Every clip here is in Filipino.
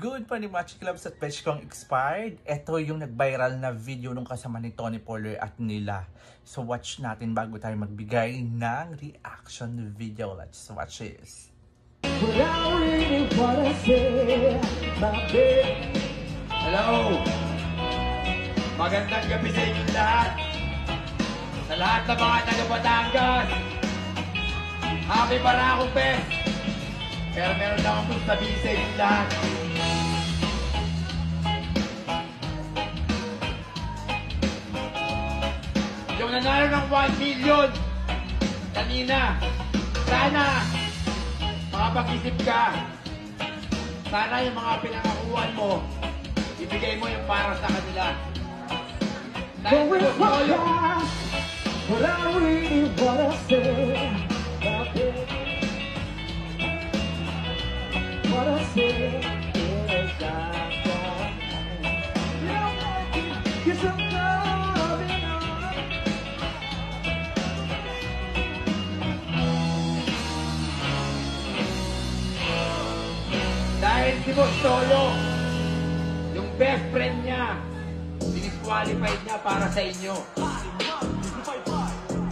Good morning mga Chiclabs at Besh kong expired. Ito yung nag-viral na video nung kasama ni Tony Poller at Nila. So watch natin bago tayo magbigay ng reaction video. Let's watch this. Hello! Magandang gabi sa inyo lahat. Sa lahat ng mga taga-Batangas. Happy Barako Fest! Pero meron lang akong sabihin sa inyo lahat. Yung nanalo ng 1 million kanina, sana makapag-isip ka. Sana yung mga pinangakuan mo, ibigay mo yung para sa kanila. Dahil gusto ko yung... But I really wanna say, what I say is that you're so loving on. Dahil si Boss Solo, yung best friend niya, disqualified niya para sa inyo.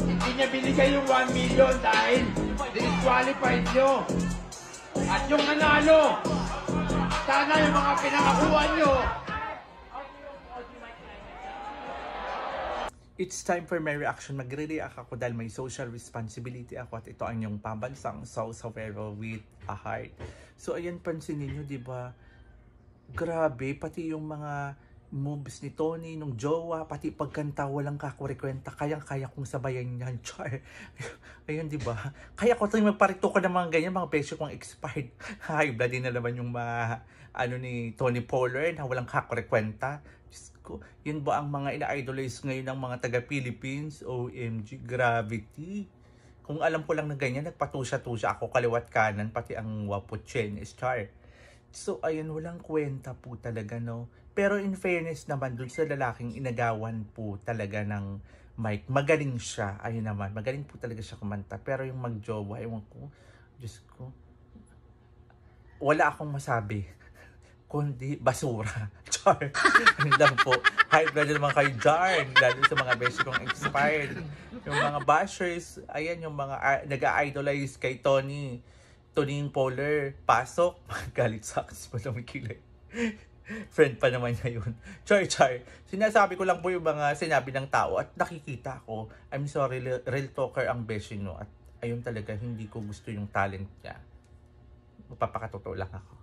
Hindi niya binigay yung 1 million dahil disqualified nyo. At yung nanalo, sana yung mga pinangakuha nyo. It's time for my reaction. Magre-react ako dahil may social responsibility ako at ito ang yung pambansang Sausawero with a heart. So ayan, pansinin nyo, diba? Grabe, pati yung mga moves ni Tony, nung jowa, pati pagkanta, walang kakurikwenta. Kayang-kaya kong sabayan yan, char. Ayun, di ba? Kaya ko tayo magparito ka ng mga ganyan, mga pesyo kong expired. High blood din na naman yung mga, ni Tony Poller na walang kakurikwenta. Diyos ko, yun ba ang mga ina-idolize ngayon ng mga taga-Philippines? OMG, gravity. Kung alam ko lang na ganyan, nagpatusya-tusya ako kaliwat kanan, pati ang waputchen is char. So, ayun, walang kwenta po talaga, no? Pero in fairness naman, dun sa lalaking inagawan po talaga ng mic, magaling siya. Ayun naman, magaling po talaga siya kumanta. Pero yung magjowa, ewan ko, Diyos ko, wala akong masabi, kundi basura. Char. Yun lang po. Hype na naman kayo, Jar. Lalo sa mga beshi kong expired. Yung mga bashers, ayan, yung mga nag-idolize kay Tony Poller, pasok. Galit sa akin, pa may kilay. Friend pa naman niya yun. Char. Sinasabi ko lang po yung mga sinabi ng tao at nakikita ko. I'm sorry, real talker ang beshi, no? At ayun talaga, hindi ko gusto yung talent niya. Magpapakatotoo lang ako.